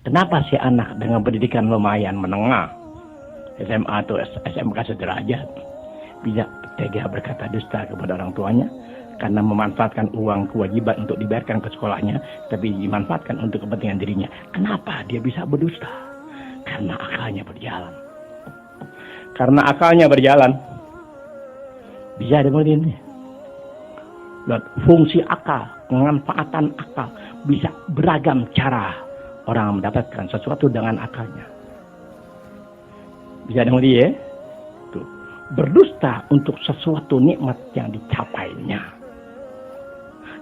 Kenapa si anak dengan pendidikan lumayan menengah, SMA atau SMK sederajat, bisa tega berkata dusta kepada orang tuanya karena memanfaatkan uang kewajiban untuk dibayarkan ke sekolahnya, tapi dimanfaatkan untuk kepentingan dirinya? Kenapa dia bisa berdusta? Karena akalnya berjalan. Karena akalnya berjalan. Bisa dengerin nih. Fungsi akal, pemanfaatan akal, bisa beragam cara orang mendapatkan sesuatu dengan akalnya. Bisa dengerin ya? Tuh. Berdusta untuk sesuatu nikmat yang dicapainya.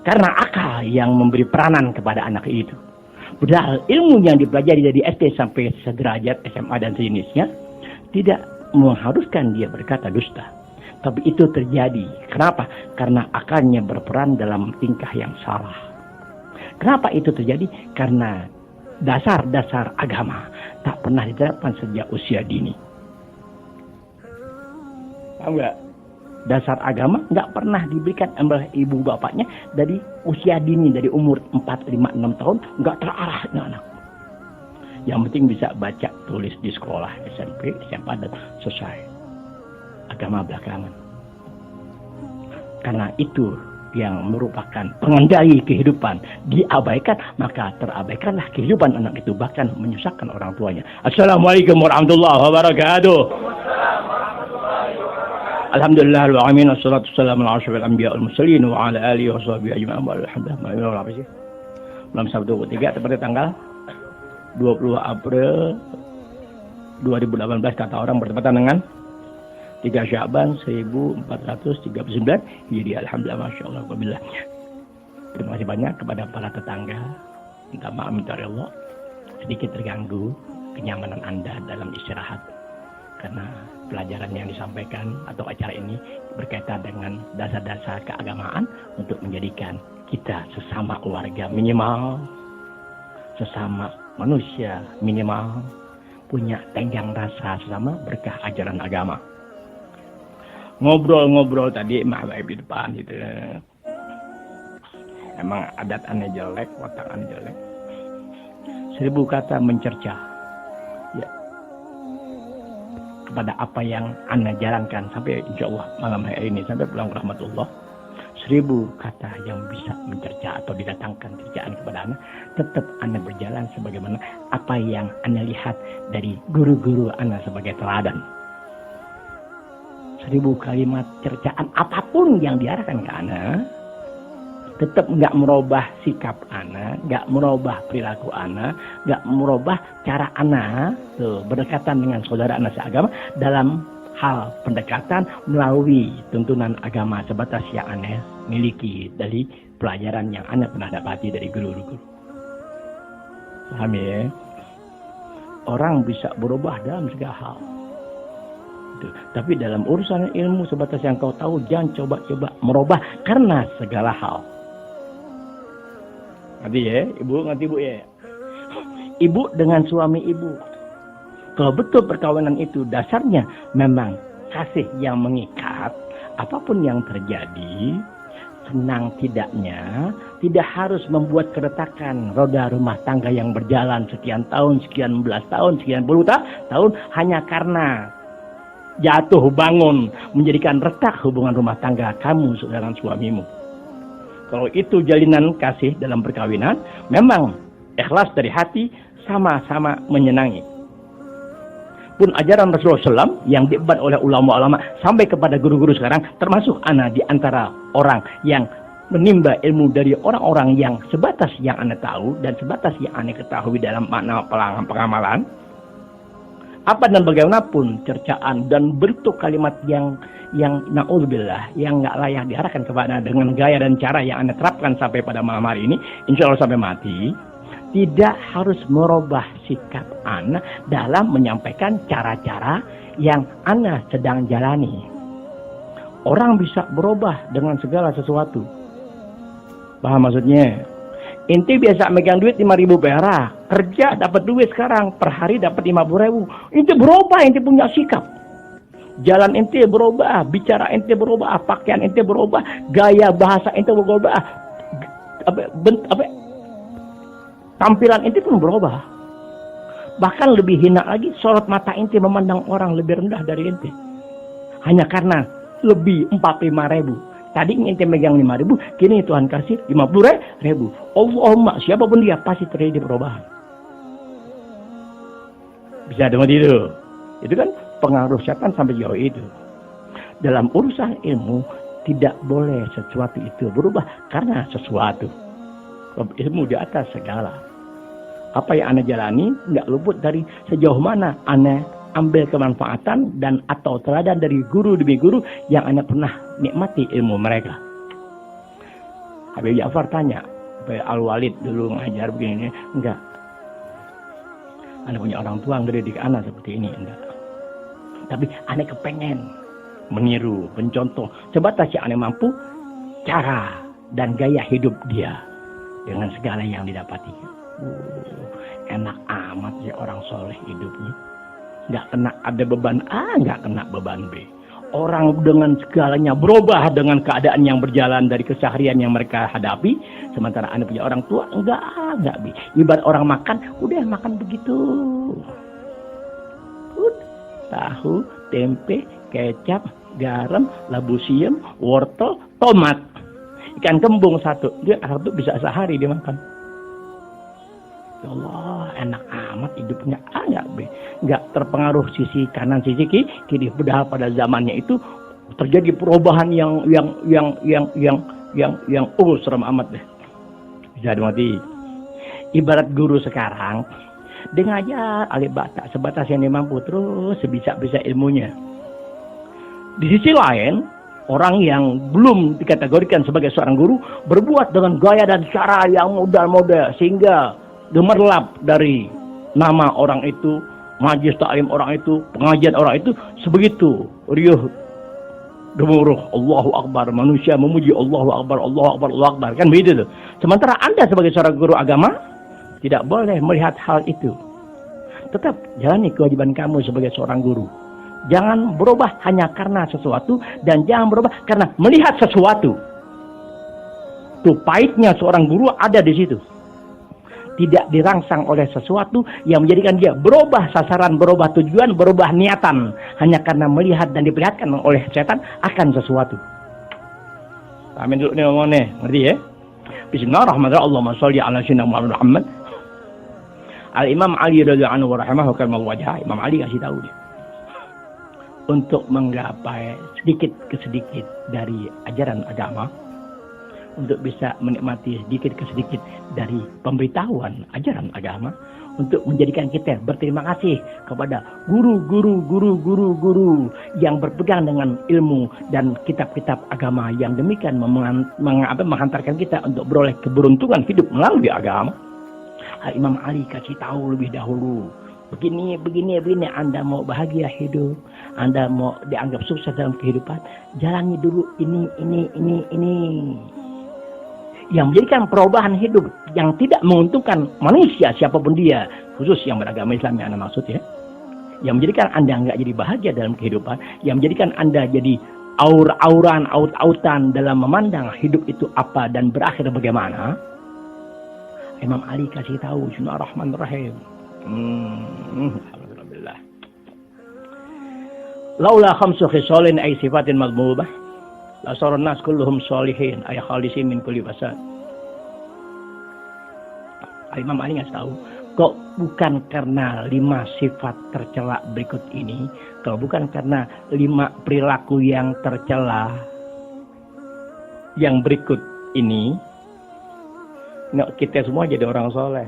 Karena akal yang memberi peranan kepada anak itu. Padahal ilmu yang dipelajari dari SD sampai sederajat SMA dan sejenisnya tidak mengharuskan dia berkata dusta. Tapi itu terjadi. Kenapa? Karena akalnya berperan dalam tingkah yang salah. Kenapa itu terjadi? Karena dasar-dasar agama tak pernah diterapkan sejak usia dini. Paham nggak? Dasar agama nggak pernah diberikan oleh ibu bapaknya dari usia dini, dari umur 4, 5, 6 tahun, nggak terarah anak. Yang penting bisa baca, tulis di sekolah, SMP, SMA, dan selesai. Agama belakangan. Karena itu yang merupakan pengendali kehidupan diabaikan, maka terabaikanlah kehidupan anak itu, bahkan menyusahkan orang tuanya. Assalamualaikum warahmatullahi wabarakatuh. Alhamdulillah wa amin, wassalatu wassalamu ala asyrafil anbiya wal mursalin wa ala alihi wa sahbihi ajma'in. Alhamdulillah. Malam Sabtu ketiga seperti tanggal 20 April 2018 kata orang bertepatan dengan 3 Sya'ban 1439 Hijriah. Alhamdulillah, Masya Allah, Alhamdulillah. Terima kasih banyak kepada para tetangga. Minta maaf, minta Allah sedikit terganggu kenyamanan Anda dalam istirahat, karena pelajaran yang disampaikan atau acara ini berkaitan dengan dasar-dasar keagamaan untuk menjadikan kita sesama warga minimal, sesama manusia minimal, punya tenggang rasa sesama berkah ajaran agama. Ngobrol-ngobrol tadi mah di depan gitu. Emang adat aneh jelek, watak aneh jelek. 1000 kata mencerca ya kepada apa yang Anda jalankan sampai insya Allah malam hari ini sampai pulang rahmatullah. 1000 kata yang bisa mencerca atau didatangkan cercaan kepada Anda, tetap Anda berjalan sebagaimana apa yang Anda lihat dari guru-guru Anda sebagai teladan. 1000 kalimat cercaan apapun yang diarahkan ke Anda, tetap nggak merubah sikap Anda, nggak merubah perilaku Anda, nggak merubah cara Anda tuh, berdekatan dengan saudara Anda seagama dalam hal pendekatan melalui tuntunan agama sebatas yang Anda miliki dari pelajaran yang Anda pernah dapati dari guru-guru. Paham ya? Orang bisa berubah dalam segala hal. Tapi dalam urusan ilmu sebatas yang kau tahu, jangan coba-coba merubah karena segala hal. Ngerti ya, ibu? Ngerti ibu ya? Ibu dengan suami ibu, kalau betul perkawinan itu dasarnya memang kasih yang mengikat, apapun yang terjadi, senang tidaknya, tidak harus membuat keretakan roda rumah tangga yang berjalan sekian tahun, sekian belas tahun, sekian puluh tahun, hanya karena jatuh bangun menjadikan retak hubungan rumah tangga kamu dengan suamimu. Kalau itu jalinan kasih dalam perkawinan, memang ikhlas dari hati, sama-sama menyenangi. Pun ajaran Rasulullah SAW yang diemban oleh ulama-ulama sampai kepada guru-guru sekarang, termasuk ana di antara orang yang menimba ilmu dari orang-orang yang sebatas yang ana tahu dan sebatas yang ana ketahui dalam makna pengamalan. Apa dan bagaimanapun cercaan dan bentuk kalimat yang na'udzubillah, yang nggak layak diarahkan kepada dengan gaya dan cara yang Anda terapkan sampai pada malam hari ini, insya Allah sampai mati, tidak harus merubah sikap Anda dalam menyampaikan cara-cara yang Anda sedang jalani. Orang bisa berubah dengan segala sesuatu. Paham maksudnya? Inti biasa megang duit 5.000 perak, kerja dapat duit sekarang per hari dapat 50.000. Inti berubah, inti punya sikap. Jalan inti berubah, bicara inti berubah, pakaian inti berubah, gaya bahasa inti berubah, tampilan inti pun berubah. Bahkan lebih hina lagi, sorot mata ente memandang orang lebih rendah dari ente. Hanya karena lebih 45.000. Tadi ente megang 5.000, kini Tuhan kasih 50.000. Allahumma, siapapun dia pasti terjadi perubahan. Bisa dengar itu. Itu kan pengaruh setan sampai jauh itu. Dalam urusan ilmu, tidak boleh sesuatu itu berubah karena sesuatu. Ilmu di atas segala. Apa yang Anda jalani nggak luput dari sejauh mana Anda ambil kemanfaatan dan atau teladan dari guru demi guru yang Anda pernah nikmati ilmu mereka. Habib Ja'far tanya, Al-Walid dulu ngajar begini, enggak. Anda punya orang tua ngedidik anak seperti ini, enggak. Tapi Anda kepengen meniru, mencontoh, sebatas yang Anda mampu, cara dan gaya hidup dia dengan segala yang didapati. Enak amat ya orang soleh hidupnya. Nggak kena ada beban A, nggak kena beban B. Orang dengan segalanya berubah dengan keadaan yang berjalan dari keseharian yang mereka hadapi. Sementara Anda punya orang tua, enggak B. Ibarat orang makan, udah makan begitu. Tahu, tempe, kecap, garam, labu siam, wortel, tomat. Ikan kembung satu. Dia satu bisa sehari dia makan. Ya Allah, enak amat hidupnya. Enggak B. Enggak terpengaruh sisi kanan sisi kiri. Padahal pada zamannya itu terjadi perubahan yang serem amat deh. Bisa dimati. Ibarat guru sekarang dia ngajar alif bata sebatas yang dia mampu, terus sebisa-bisa ilmunya. Di sisi lain, orang yang belum dikategorikan sebagai seorang guru berbuat dengan gaya dan cara yang modal-modal sehingga gemerlap dari nama orang itu, majlis taklim orang itu, pengajian orang itu sebegitu riuh gemuruh Allahu Akbar, manusia memuji Allahu Akbar, Allahu Akbar, Allahu Akbar, kan begitu tuh. Sementara Anda sebagai seorang guru agama tidak boleh melihat hal itu. Tetap jalani kewajiban kamu sebagai seorang guru. Jangan berubah hanya karena sesuatu dan jangan berubah karena melihat sesuatu. Tuh pahitnya seorang guru ada di situ. Tidak dirangsang oleh sesuatu yang menjadikan dia berubah sasaran, berubah tujuan, berubah niatan hanya karena melihat dan diperlihatkan oleh setan akan sesuatu. Amin dulu nih ngomongnya, ngerti ya? Bismillahirrahmanirrahim. Allahumma sholli ala sayyidina Muhammad. Al-Imam Ali radhiyallahu anhu wa rahimahu kamal wajah. Imam Ali kasih tahu dia. Untuk menggapai sedikit ke sedikit dari ajaran agama, untuk bisa menikmati sedikit ke sedikit dari pemberitahuan ajaran agama, untuk menjadikan kita berterima kasih kepada guru-guru yang berpegang dengan ilmu dan kitab-kitab agama yang demikian menghantarkan kita untuk beroleh keberuntungan hidup melalui agama. Imam Ali kasih tahu lebih dahulu, begini Anda mau bahagia hidup, Anda mau dianggap sukses dalam kehidupan, jalani dulu ini yang menjadikan perubahan hidup yang tidak menguntungkan manusia siapapun dia, khusus yang beragama Islam yang Anda maksud ya, yang menjadikan Anda nggak jadi bahagia dalam kehidupan, yang menjadikan Anda jadi aut-autan dalam memandang hidup itu apa dan berakhir bagaimana. Imam Ali kasih tahu, Bismillahirrahmanirrahim. Alhamdulillah. Laula khamsu khisalin ay sifatin madmubah la saran nas kulluhum sholihin ay khalisin min kulli fasad. Imam Ali ngasih tahu, kok bukan karena 5 sifat tercela berikut ini, kalau bukan karena 5 perilaku yang tercela yang berikut ini, kita semua jadi orang soleh.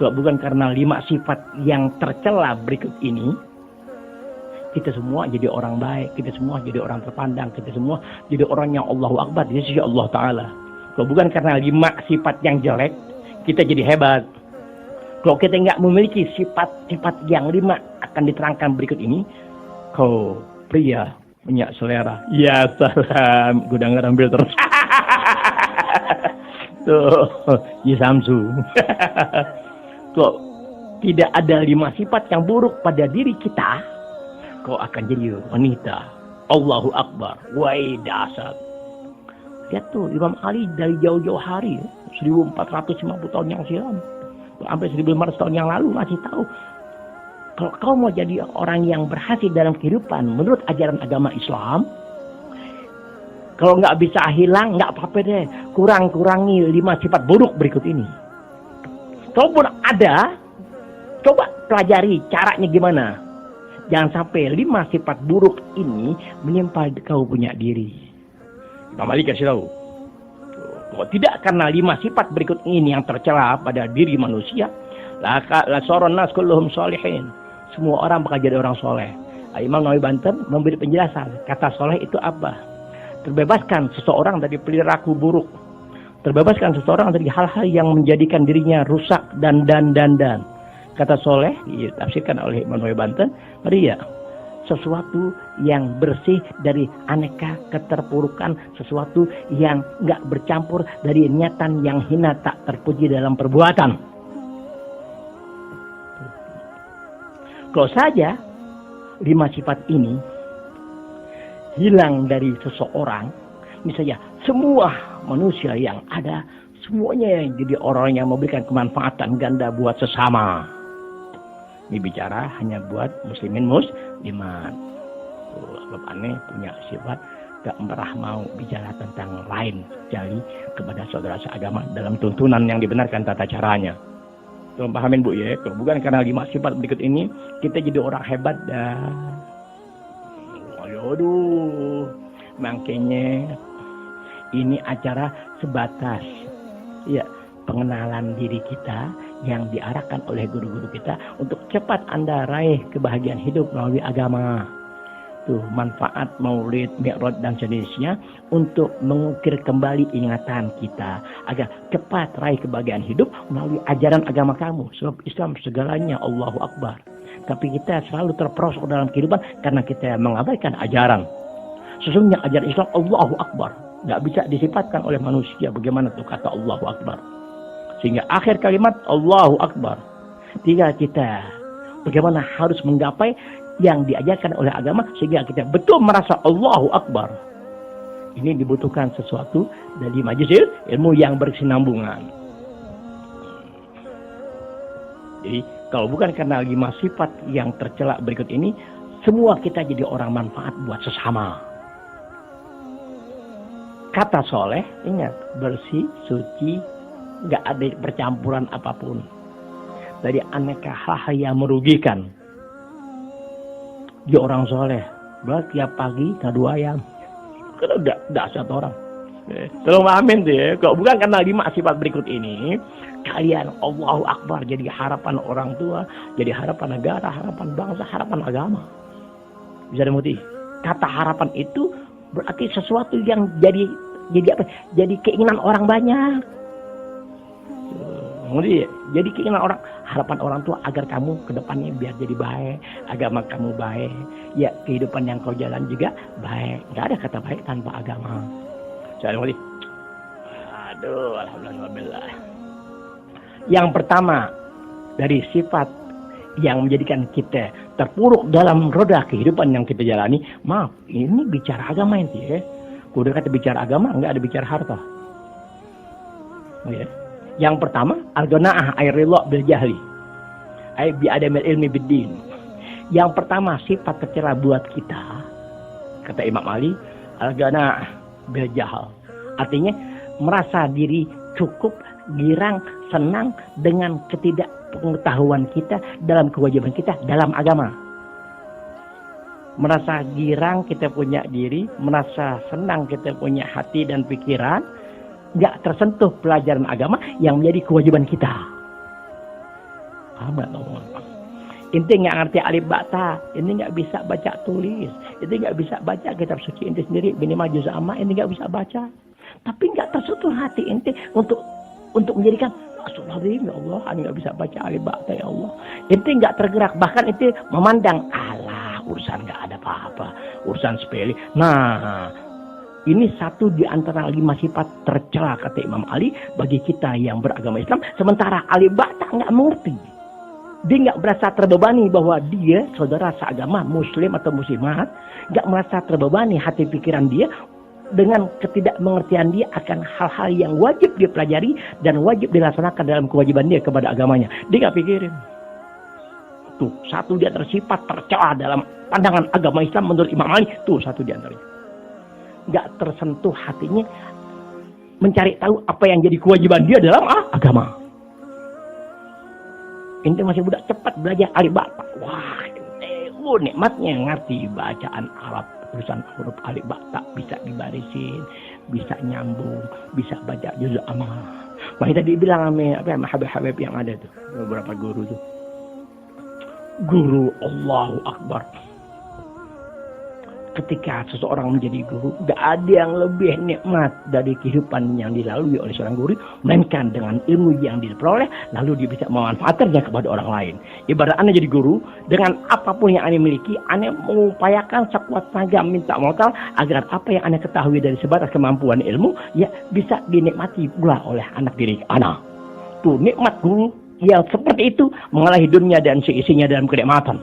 Kalau bukan karena 5 sifat yang tercela berikut ini, kita semua jadi orang baik, kita semua jadi orang terpandang, kita semua jadi orang yang Allahu Akbar di sisi Allah Ta'ala. Kalau bukan karena 5 sifat yang jelek, kita jadi hebat. Kalau kita nggak memiliki sifat-sifat yang 5 akan diterangkan berikut ini, kau pria punya selera. Ya salam, gue udah ngambil terus. Tuh, ya Samsu. Kok tidak ada 5 sifat yang buruk pada diri kita, kau akan jadi wanita. Allahu Akbar. Wai dasar. Lihat tuh Imam Ali dari jauh-jauh hari, 1450 tahun yang silam. Sampai 1500 tahun yang lalu masih tahu. Kalau kau mau jadi orang yang berhasil dalam kehidupan menurut ajaran agama Islam, kalau nggak bisa hilang, nggak apa-apa deh. Kurangi 5 sifat buruk berikut ini. Kalaupun ada, coba pelajari caranya gimana. Jangan sampai 5 sifat buruk ini menimpa kau punya diri. Imam Ali kasih tahu. Kalau tidak karena 5 sifat berikut ini yang tercela pada diri manusia, la saron nas kulluhum sholihin. Semua orang bakal jadi orang soleh. Imam Nawawi Banten memberi penjelasan. Kata soleh itu apa? Terbebaskan seseorang dari perilaku buruk. Terbebaskan seseorang dari hal-hal yang menjadikan dirinya rusak dan. Kata soleh ditafsirkan oleh Imam Nawawi Banten, ya, sesuatu yang bersih dari aneka keterpurukan, sesuatu yang nggak bercampur dari niatan yang hina tak terpuji dalam perbuatan. Kalau saja 5 sifat ini hilang dari seseorang, misalnya semua manusia yang ada, semuanya yang jadi orang yang memberikan kemanfaatan ganda buat sesama. Ini bicara hanya buat muslimin muslimat. Sebab aneh punya sifat gak pernah mau bicara tentang lain kecuali kepada saudara seagama dalam tuntunan yang dibenarkan tata caranya. Tolong pahamin Bu ya, kalau bukan karena 5 sifat berikut ini, kita jadi orang hebat dah. Aduh, makanya ini acara sebatas ya pengenalan diri kita yang diarahkan oleh guru-guru kita untuk cepat Anda raih kebahagiaan hidup melalui agama. Tuh, manfaat maulid, mi'raj dan sejenisnya untuk mengukir kembali ingatan kita agar cepat raih kebahagiaan hidup melalui ajaran agama kamu. Sebab Islam segalanya, Allahu Akbar. Tapi kita selalu terperosok dalam kehidupan karena kita mengabaikan ajaran. Sesungguhnya ajaran Islam Allahu Akbar. Nggak bisa disifatkan oleh manusia. Bagaimana tuh kata Allahu Akbar. Sehingga akhir kalimat Allahu Akbar. Tinggal kita bagaimana harus menggapai yang diajarkan oleh agama sehingga kita betul merasa Allahu Akbar. Ini dibutuhkan sesuatu dari majelis ilmu yang berkesinambungan. Jadi kalau bukan karena 5 sifat yang tercela berikut ini, semua kita jadi orang manfaat buat sesama. Kata soleh, ingat, bersih, suci, nggak ada percampuran apapun dari aneka hal-hal yang merugikan. Dia orang soleh, tiap pagi kadu ayam. Kan udah satu orang. Tolong pahamin tuh ya. Kalau bukan karena 5 sifat berikut ini, kalian Allahu Akbar jadi harapan orang tua, jadi harapan negara, harapan bangsa, harapan agama. Bisa dimengerti? Kata harapan itu berarti sesuatu yang jadi apa? Jadi keinginan orang banyak. Jadi keinginan orang, harapan orang tua agar kamu ke depannya biar jadi baik, agama kamu baik, ya kehidupan yang kau jalan juga baik. Nggak ada kata baik tanpa agama. Aduh, alhamdulillah. Yang pertama dari sifat yang menjadikan kita terpuruk dalam roda kehidupan yang kita jalani, maaf, ini bicara agama ini ya. Udah kata bicara agama, nggak ada bicara harta. Oh, ya. Yang pertama, al-ghana'ah ay ridha bil jahli. Ay bi adamil ilmi biddin. Yang pertama sifat tercela buat kita, kata Imam Ali, al-ghana'ah bil jahl. Artinya merasa diri cukup, girang, senang dengan ketidakpengetahuan kita dalam kewajiban kita dalam agama. Merasa girang kita punya diri, merasa senang kita punya hati dan pikiran, nggak tersentuh pelajaran agama yang menjadi kewajiban kita. Paham nggak? Inti nggak ngerti alif bata, ini nggak bisa baca tulis, ini nggak bisa baca kitab suci inti sendiri, minimal juz amma ini nggak bisa baca. Tapi nggak tersentuh hati inti untuk menjadikan Astagfirullahaladzim, ya Allah, ini nggak bisa baca alif bata, ya Allah. Inti nggak tergerak, bahkan inti memandang alah urusan nggak ada apa-apa, urusan sepele. Nah, ini satu di antara 5 sifat tercela kata Imam Ali bagi kita yang beragama Islam. Sementara alif bata nggak mengerti. Dia nggak merasa terbebani bahwa dia saudara seagama muslim atau muslimat. Nggak merasa terbebani hati pikiran dia dengan ketidakmengertian dia akan hal-hal yang wajib dia pelajari dan wajib dilaksanakan dalam kewajiban dia kepada agamanya. Dia nggak pikirin. Tuh, satu dia tersifat tercela dalam pandangan agama Islam menurut Imam Ali. Tuh, satu di antaranya. Nggak tersentuh hatinya mencari tahu apa yang jadi kewajiban dia dalam agama. Ente masih budak, cepat belajar alif ba. Wah, ente nikmatnya ngerti bacaan Arab, tulisan huruf alif ba tak bisa dibarisin, bisa nyambung, bisa baca juz amma. Makanya tadi bilang sama Habib yang ada tuh, beberapa guru tuh. Guru Allahu Akbar. Ketika seseorang menjadi guru, gak ada yang lebih nikmat dari kehidupan yang dilalui oleh seorang guru, melainkan dengan ilmu yang diperoleh, lalu dia bisa memanfaatkannya kepada orang lain. Ibarat anda jadi guru, dengan apapun yang anda miliki, anda mengupayakan sekuat tenaga minta modal agar apa yang anda ketahui dari sebatas kemampuan ilmu, ya bisa dinikmati pula oleh anak didik anda. Tuh nikmat guru yang seperti itu mengalahi dunia dan seisinya dalam kenikmatan.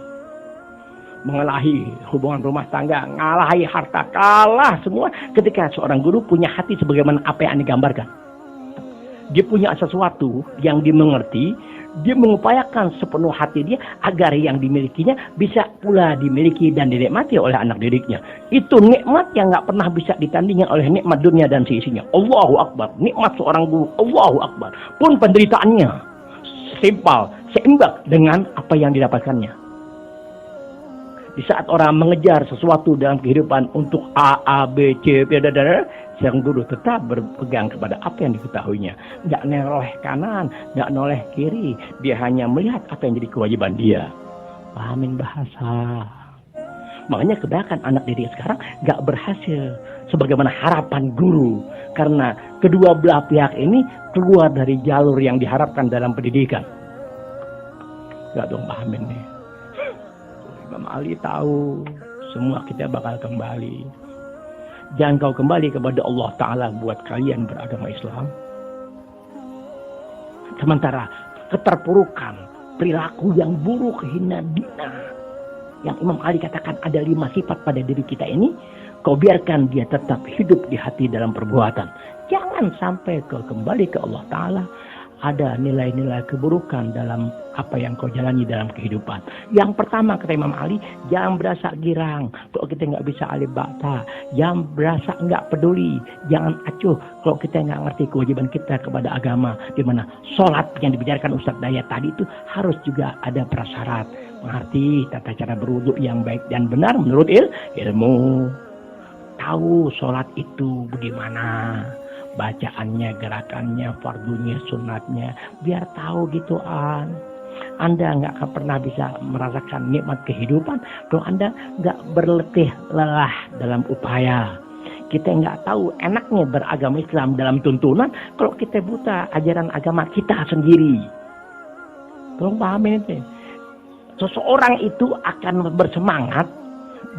Mengalahi hubungan rumah tangga, ngalahi harta, kalah semua ketika seorang guru punya hati sebagaimana apa yang digambarkan. Dia punya sesuatu yang dimengerti, dia mengupayakan sepenuh hati dia agar yang dimilikinya bisa pula dimiliki dan dinikmati oleh anak didiknya. Itu nikmat yang nggak pernah bisa ditandingi oleh nikmat dunia dan seisinya. Allahu Akbar, nikmat seorang guru, Allahu Akbar. Pun penderitaannya simpel, seimbang dengan apa yang didapatkannya. Di saat orang mengejar sesuatu dalam kehidupan untuk A, B, C, sang guru tetap berpegang kepada apa yang diketahuinya. Nggak noleh kanan, nggak noleh kiri. Dia hanya melihat apa yang jadi kewajiban dia. Pahamin bahasa. Makanya kebanyakan anak didik sekarang nggak berhasil sebagaimana harapan guru. Karena kedua belah pihak ini keluar dari jalur yang diharapkan dalam pendidikan. Nggak dong pahamin nih. Imam Ali tahu semua kita bakal kembali. Jangan kau kembali kepada Allah Ta'ala buat kalian beragama Islam. Sementara keterpurukan, perilaku yang buruk, hina dina, yang Imam Ali katakan ada 5 sifat pada diri kita ini, kau biarkan dia tetap hidup di hati dalam perbuatan. Jangan sampai kau kembali ke Allah Ta'ala ada nilai-nilai keburukan dalam apa yang kau jalani dalam kehidupan. Yang pertama kata Imam Ali, jangan berasa girang kalau kita nggak bisa alif ba ta, jangan berasa nggak peduli, jangan acuh kalau kita nggak ngerti kewajiban kita kepada agama, di mana sholat yang dibicarakan Ustaz Dayat tadi itu harus juga ada prasyarat, mengerti tata cara berwudu yang baik dan benar menurut ilmu, tahu sholat itu bagaimana, bacaannya, gerakannya, fardunya, sunatnya, biar tahu gitu Anda nggak akan pernah bisa merasakan nikmat kehidupan kalau Anda nggak berletih lelah dalam upaya. Kita nggak tahu enaknya beragama Islam dalam tuntunan kalau kita buta ajaran agama kita sendiri. Tolong pahamin itu. Seseorang itu akan bersemangat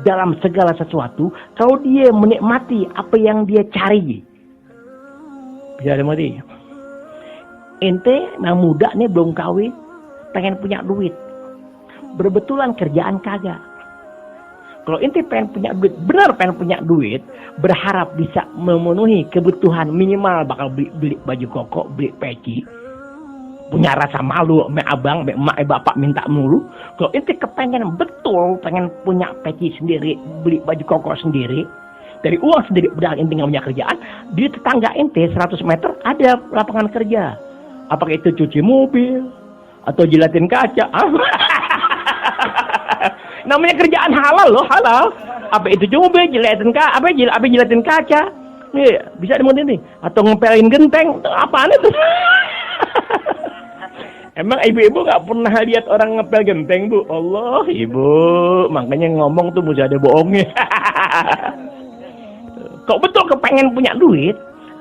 dalam segala sesuatu kalau dia menikmati apa yang dia cari. Bisa dimati. Ente yang muda nih belum kawin, pengen punya duit. Berbetulan kerjaan kagak. Kalau ente pengen punya duit, benar pengen punya duit, berharap bisa memenuhi kebutuhan minimal, bakal beli baju koko, beli peci. Punya rasa malu, me abang, me emak, bapak minta mulu. Kalau ente kepengen betul, pengen punya peci sendiri, beli baju koko sendiri, dari uang sendiri, udah ente nggak punya kerjaan, di tetangga ente 100 meter ada lapangan kerja. Apakah itu cuci mobil atau jilatin kaca? Namanya kerjaan halal loh, halal. Apa itu cuci mobil, jilatin kaca, apa jilatin kaca? Nih, bisa dimutin nih. Atau ngepelin genteng, apaan itu? Emang ibu-ibu nggak pernah lihat orang ngepel genteng, Bu? Allah, ibu, makanya ngomong tuh mesti ada bohongnya. Kok betul kepengen punya duit,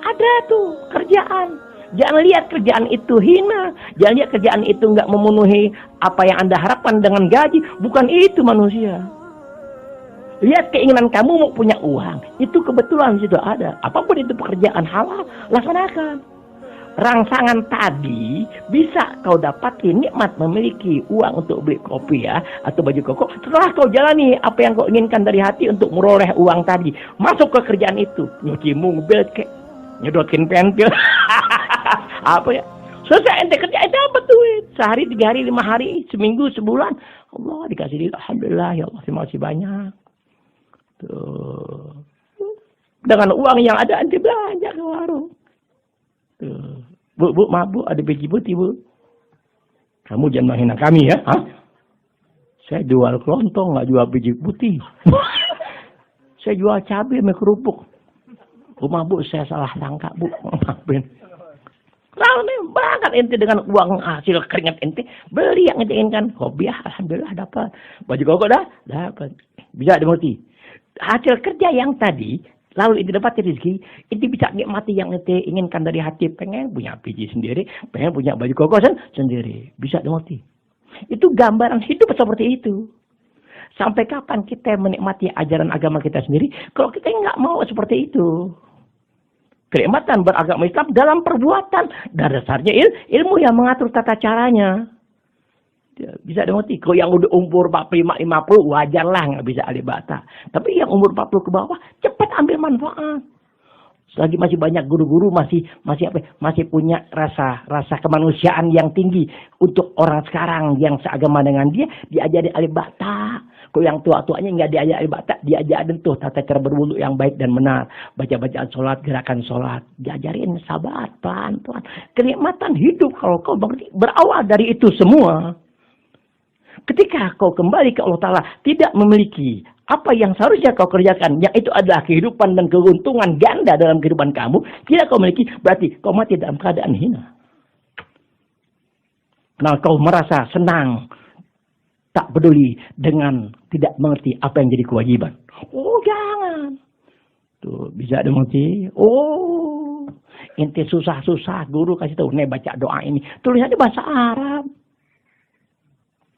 ada tuh kerjaan. Jangan lihat kerjaan itu hina. Jangan lihat kerjaan itu nggak memenuhi apa yang Anda harapkan dengan gaji. Bukan itu manusia. Lihat keinginan kamu mau punya uang. Itu kebetulan situ ada. Apapun itu pekerjaan halal, laksanakan. rangsangan tadi bisa kau dapati nikmat memiliki uang untuk beli kopi ya atau baju koko setelah kau jalani apa yang kau inginkan dari hati untuk meroleh uang tadi, masuk ke kerjaan itu, nyuci mobil kek, nyedotin pentil apa ya, selesai ente kerja ente dapat duit sehari, 3 hari, 5 hari, seminggu, sebulan, Allah dikasih duit, alhamdulillah ya Allah, terima kasih banyak. Tuh, dengan uang yang ada ente belanja ke warung. Tuh. Bu, mabuk, ada biji putih, Bu. Kamu jangan menghina kami ya. Hah? Saya jual kelontong, nggak jual biji putih. Saya jual cabai sama kerupuk. Bu, mabuk, saya salah sangka, Bu. Maafin. Lalu nih, berangkat ente dengan uang hasil keringat ente. Beli yang ente inginkan. Hobi ya, alhamdulillah dapat. Baju koko dah? Dapat. Bisa dimengerti. Hasil kerja yang tadi, lalu itu dapat rezeki, itu bisa nikmati yang ente inginkan dari hati. Pengen punya biji sendiri, pengen punya baju koko sendiri. Bisa dimengerti. Itu gambaran hidup seperti itu. Sampai kapan kita menikmati ajaran agama kita sendiri, kalau kita nggak mau seperti itu. Kenikmatan beragama Islam dalam perbuatan. Dan dasarnya ilmu yang mengatur tata caranya. Bisa dimengerti. Kalau yang udah umur 45-50 wajarlah nggak bisa ahli bata. Tapi yang umur 40 ke bawah cepat ambil manfaat. Selagi masih banyak guru-guru masih punya rasa kemanusiaan yang tinggi untuk orang sekarang yang seagama dengan dia, diajari ahli bata. Kalau yang tua-tuanya nggak diajari ahli bata, diajarin tuh tata cara berwudu yang baik dan benar, baca-bacaan sholat, gerakan sholat, diajarin sabar, pelan-pelan. Kenikmatan hidup kalau kau berawal dari itu semua. Ketika kau kembali ke Allah Ta'ala, tidak memiliki apa yang seharusnya kau kerjakan, yang itu adalah kehidupan dan keuntungan ganda dalam kehidupan kamu, tidak kau miliki, berarti kau mati dalam keadaan hina. Nah, kau merasa senang, tak peduli dengan tidak mengerti apa yang jadi kewajiban. Oh, jangan. Tuh, bisa dimengerti. Oh, ente susah-susah, guru kasih tahu, nih baca doa ini. Tulisannya bahasa Arab.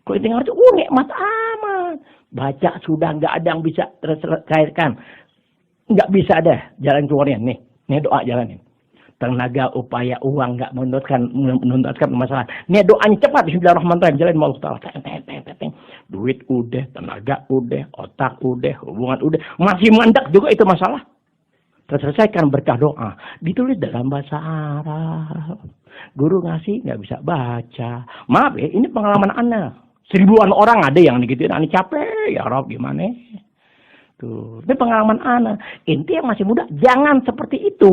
Kalau ente ngerti, oh nikmat amat. Baca sudah nggak ada yang bisa terselesaikan. Nggak bisa deh jalan keluarnya. Nih doa jalanin. Tenaga, upaya, uang nggak menuntaskan masalah. Nih doanya cepat. Bismillahirrahmanirrahim. Jalanin Allah Ta'ala. Duit udah, tenaga udah, otak udah, hubungan udah. Masih mandek juga itu masalah. Terselesaikan berkah doa. Ditulis dalam bahasa Arab. Guru ngasih nggak bisa baca. Maaf ya, ini pengalaman Anda. 1000-an orang ada yang gitu, Ani capek, ya Rob gimana? Tuh, ini pengalaman Ana. Inti yang masih muda, jangan seperti itu.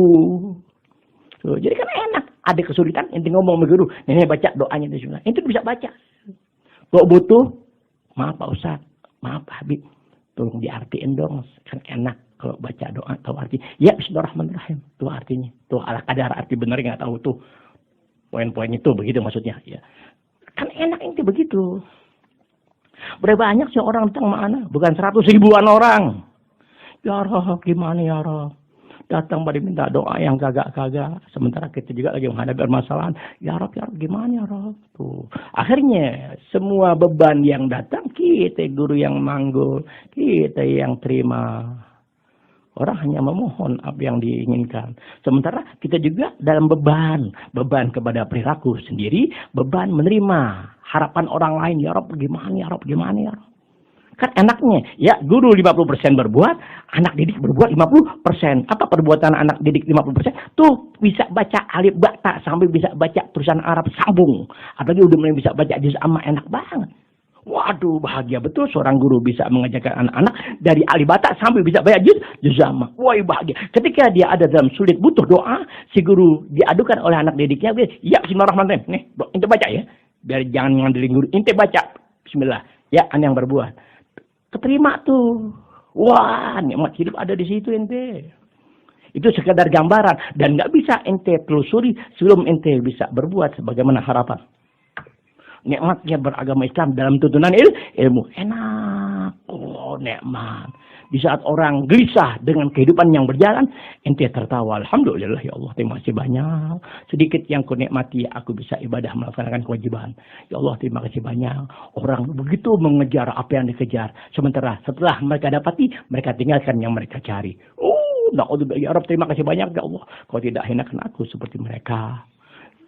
Tuh, jadi kan enak. Ada kesulitan, inti ngomong sama guru. Ini baca doanya di sana. Inti bisa baca. Kalau butuh, maaf Pak Ustaz, maaf Pak Habib, tolong diartiin dong. Kan enak kalau baca doa tahu arti. Ya Bismillahirrahmanirrahim. Tuh artinya. Tuh ala kadar arti benar nggak tahu tuh. Poin-poin itu begitu maksudnya. Ya. Kan enak inti begitu. Berapa banyak sih orang datang mana? Bukan 100.000-an orang. Ya Rob, gimana ya Rob? Datang pada minta doa yang kagak-kagak. Sementara kita juga lagi menghadapi permasalahan. Ya Rob, gimana ya Rob? Tuh. Akhirnya semua beban yang datang, kita guru yang manggul, kita yang terima. Orang hanya memohon apa yang diinginkan. Sementara kita juga dalam beban kepada perilaku sendiri, beban menerima harapan orang lain. Ya Rob, gimana ya Rob, gimana ya Rob? Kan enaknya, ya guru 50% berbuat, anak didik berbuat 50%. Apa perbuatan anak didik 50%? Tuh bisa baca alif bata sampai bisa baca tulisan Arab sambung. Apalagi udah mulai bisa baca juz amma, enak banget. Waduh, bahagia betul seorang guru bisa mengajarkan anak-anak dari alif bata sampai bisa baca juz amma. Wah, bahagia. Ketika dia ada dalam sulit butuh doa, si guru diadukan oleh anak didiknya, ya Bismillahirrahmanirrahim. Nih, ente baca ya. Biar jangan ngandelin guru. Ente baca. Bismillah. Ya, yang berbuat. Keterima tuh. Wah, nikmat hidup ada di situ ente. Itu sekedar gambaran. Dan nggak bisa ente telusuri sebelum ente bisa berbuat sebagaimana harapan. Nikmatnya beragama Islam dalam tuntunan ilmu. Enak. Oh, nikmat. Di saat orang gelisah dengan kehidupan yang berjalan, ente tertawa. Alhamdulillah ya Allah, terima kasih banyak. Sedikit yang ku nikmati, aku bisa ibadah melaksanakan kewajiban. Ya Allah, terima kasih banyak. Orang begitu mengejar apa yang dikejar. Sementara setelah mereka dapati, mereka tinggalkan yang mereka cari. Oh, na'udzubillah ya Rabb, terima kasih banyak ya Allah. Kau tidak hinakan aku seperti mereka.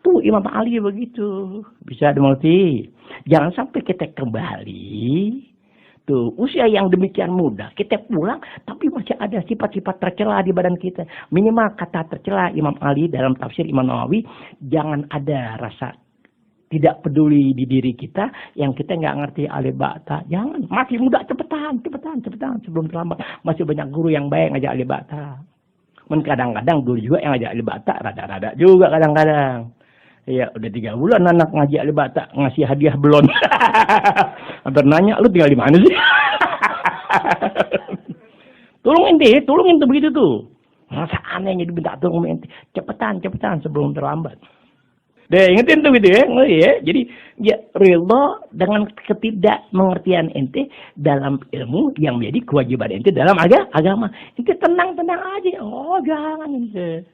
Tuh Imam Ali begitu. Bisa dimengerti. Jangan sampai kita kembali tuh usia yang demikian muda, kita pulang tapi masih ada sifat-sifat tercela di badan kita. Minimal kata tercela Imam Ali dalam tafsir Imam Nawawi, jangan ada rasa tidak peduli di diri kita yang kita nggak ngerti alibata. Jangan, masih muda, cepetan sebelum terlambat. Masih banyak guru yang baik ngajak alibata. Kadang-kadang guru juga yang ngajak alibata, rada-rada juga kadang-kadang. Iya, udah 3 bulan anak ngaji alibata ngasih hadiah belum. Hampir nanya, lu tinggal di mana sih? Tolong ente begitu tuh. Masa anehnya diminta tolong ente. Cepetan sebelum terlambat. Deh, ingetin tuh gitu ya. Jadi ya rela dengan ketidakmengertian ente dalam ilmu yang menjadi kewajiban ente dalam agama. Ente tenang aja. Oh, jangan ente.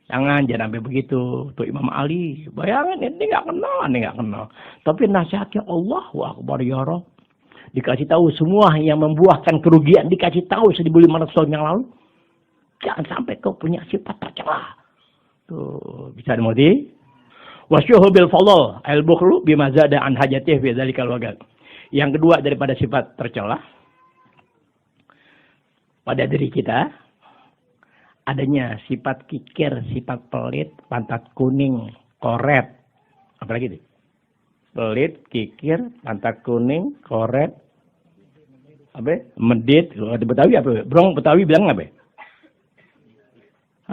Jangan sampai begitu. Tuh Imam Ali, bayangin ini nggak kenal. Tapi nasihatnya Allahu Akbar ya Rabb. Dikasih tahu semua yang membuahkan kerugian, dikasih tahu 1500 tahun yang lalu. Jangan sampai kau punya sifat tercela. Tuh, bisa dimengerti? Wasyuhu bil fadl al-bukhlu bima zada an hajatih fi dzalikal waqt. Yang kedua daripada sifat tercela pada diri kita, adanya sifat kikir, sifat pelit, pantat kuning, koret. Apalagi itu? Pelit, kikir, pantat kuning, koret. Apa? Medit. Kalau di Betawi apa? Brong Betawi bilang apa?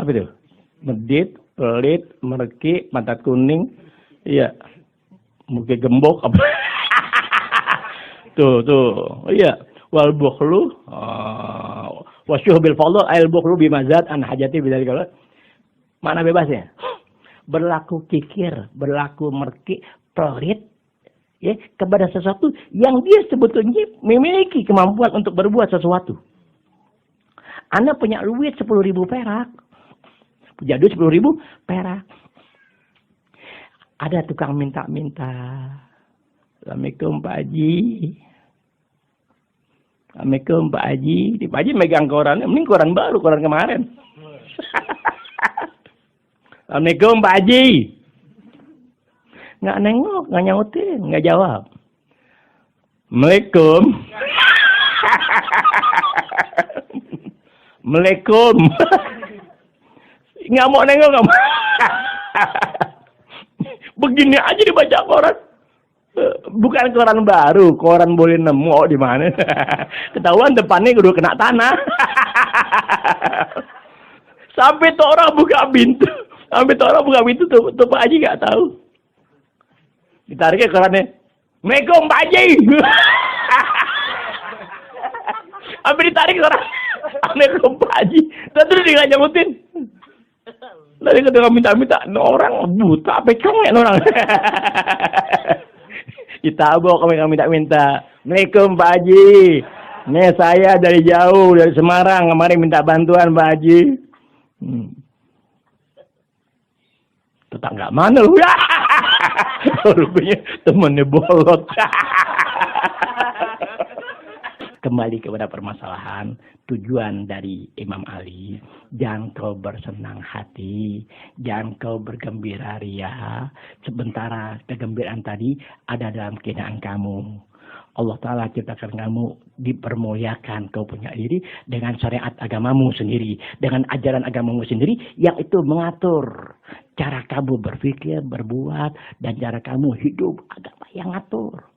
Apa itu? Medit, pelit, mereki, pantat kuning. Iya. Muka gembok apa? tuh. Iya. Wal bukhlu wasyuh bil fadl al bukhlu bimazat an hajati bidzalika. Mana bebasnya? Berlaku kikir, berlaku merki, pelit ya kepada sesuatu yang dia sebetulnya memiliki kemampuan untuk berbuat sesuatu. Anda punya duit 10.000 perak. Punya duit 10.000 perak. Ada tukang minta-minta. Assalamualaikum Pak Haji. Assalamualaikum Pak Haji. Di Pak Haji megang koran. Mending koran baru, koran kemarin. Assalamualaikum Pak Haji. Nggak nengok, nggak nyautin, nggak jawab. Assalamualaikum. Assalamualaikum. Nggak mau nengok, nggak mau. Begini aja dibaca koran. Bukan koran baru, koran boleh nemu di mana. Ketahuan depannya udah kena tanah. Sampai tuh orang buka pintu. Tuh Pak Haji nggak tahu. Ditariknya korannya. Assalamualaikum Pak Haji. Sampai ditarik koran. Assalamualaikum Pak Haji. Terus dia nggak nyamutin. Tadi ketika minta-minta, orang buta, apa congek orang. Ditabok kami minta-minta. Assalamualaikum Pak Haji. Nih saya dari jauh, dari Semarang. Kemarin minta bantuan Pak Haji. Tetangga mana lu? Rupanya temennya bolot. Kembali kepada permasalahan, tujuan dari Imam Ali, jangan kau bersenang hati, jangan kau bergembira ria, sementara kegembiraan tadi ada dalam keadaan kamu. Allah Ta'ala ciptakan kamu dipermuliakan, kau punya diri dengan syariat agamamu sendiri, dengan ajaran agamamu sendiri, yang itu mengatur cara kamu berpikir, berbuat, dan cara kamu hidup. Agama yang ngatur.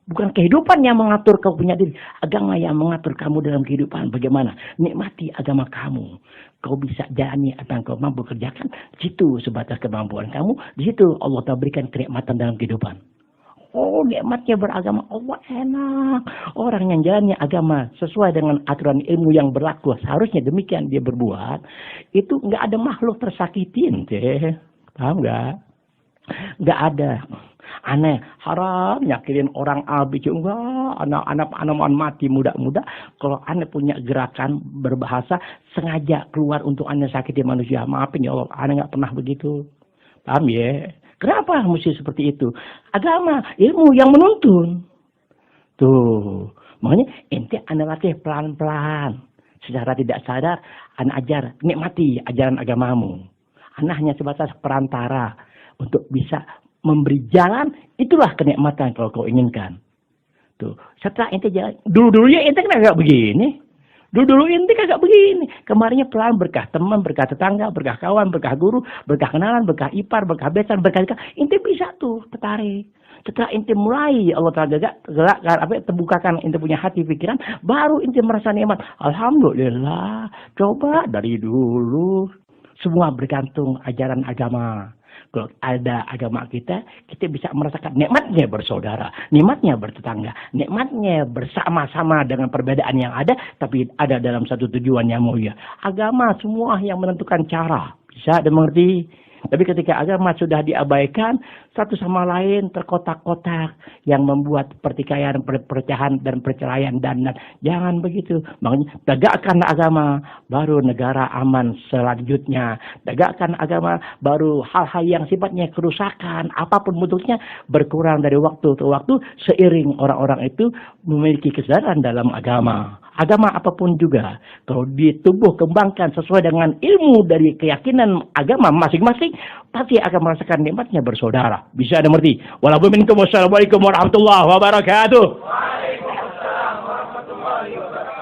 Bukan kehidupan yang mengatur kau punya diri. Agama yang mengatur kamu dalam kehidupan. Bagaimana? Nikmati agama kamu. Kau bisa jalani apa yang kau mampu kerjakan. Di situ sebatas kemampuan kamu. Di situ Allah Ta'ala berikan kenikmatan dalam kehidupan. Oh, nikmatnya beragama. Allah enak. Orang yang jalannya agama sesuai dengan aturan ilmu yang berlaku. Seharusnya demikian dia berbuat. Itu nggak ada makhluk tersakitin. Paham nggak? Nggak ada. Aneh, haram nyakitin orang abis. Enggak, anak-anak mati muda-muda. Kalau aneh punya gerakan berbahasa, sengaja keluar untuk aneh sakiti manusia. Maafin ya Allah, aneh nggak pernah begitu. Paham ya? Kenapa mesti seperti itu? Agama, ilmu yang menuntun. Tuh, makanya ente aneh latih pelan-pelan. Secara tidak sadar, aneh ajar, nikmati ajaran agamamu. Anda hanya sebatas perantara untuk bisa memberi jalan. Itulah kenikmatan kalau kau inginkan. Tuh, setelah ente jalan, dulu-dulunya ente kan agak begini. Dulu ente kagak begini. Kemarinnya pelan berkah teman, berkah tetangga, berkah kawan, berkah guru, berkah kenalan, berkah ipar, berkah besan, berkah ente bisa tuh tertarik. Setelah ente mulai Allah Ta'ala gerakkan terbukakan ente punya hati pikiran, baru ente merasa nikmat. Alhamdulillah. Coba dari dulu semua bergantung ajaran agama. Kalau ada agama kita bisa merasakan nikmatnya bersaudara, nikmatnya bertetangga, nikmatnya bersama-sama dengan perbedaan yang ada, tapi ada dalam satu tujuan yang mulia. Agama semua yang menentukan cara, bisa dimengerti. Tapi ketika agama sudah diabaikan, satu sama lain terkotak-kotak yang membuat pertikaian, perpecahan dan perceraian dan jangan begitu. Makanya tegakkan agama, baru negara aman selanjutnya. Tegakkan agama, baru hal-hal yang sifatnya kerusakan, apapun bentuknya berkurang dari waktu ke waktu seiring orang-orang itu memiliki kesadaran dalam agama. Agama apapun juga, kalau ditumbuh kembangkan sesuai dengan ilmu dari keyakinan agama masing-masing, pasti akan merasakan nikmatnya bersaudara. Bisa dimengerti? Wassalamualaikum warahmatullahi wabarakatuh. Waalaikumsalam warahmatullahi wabarakatuh.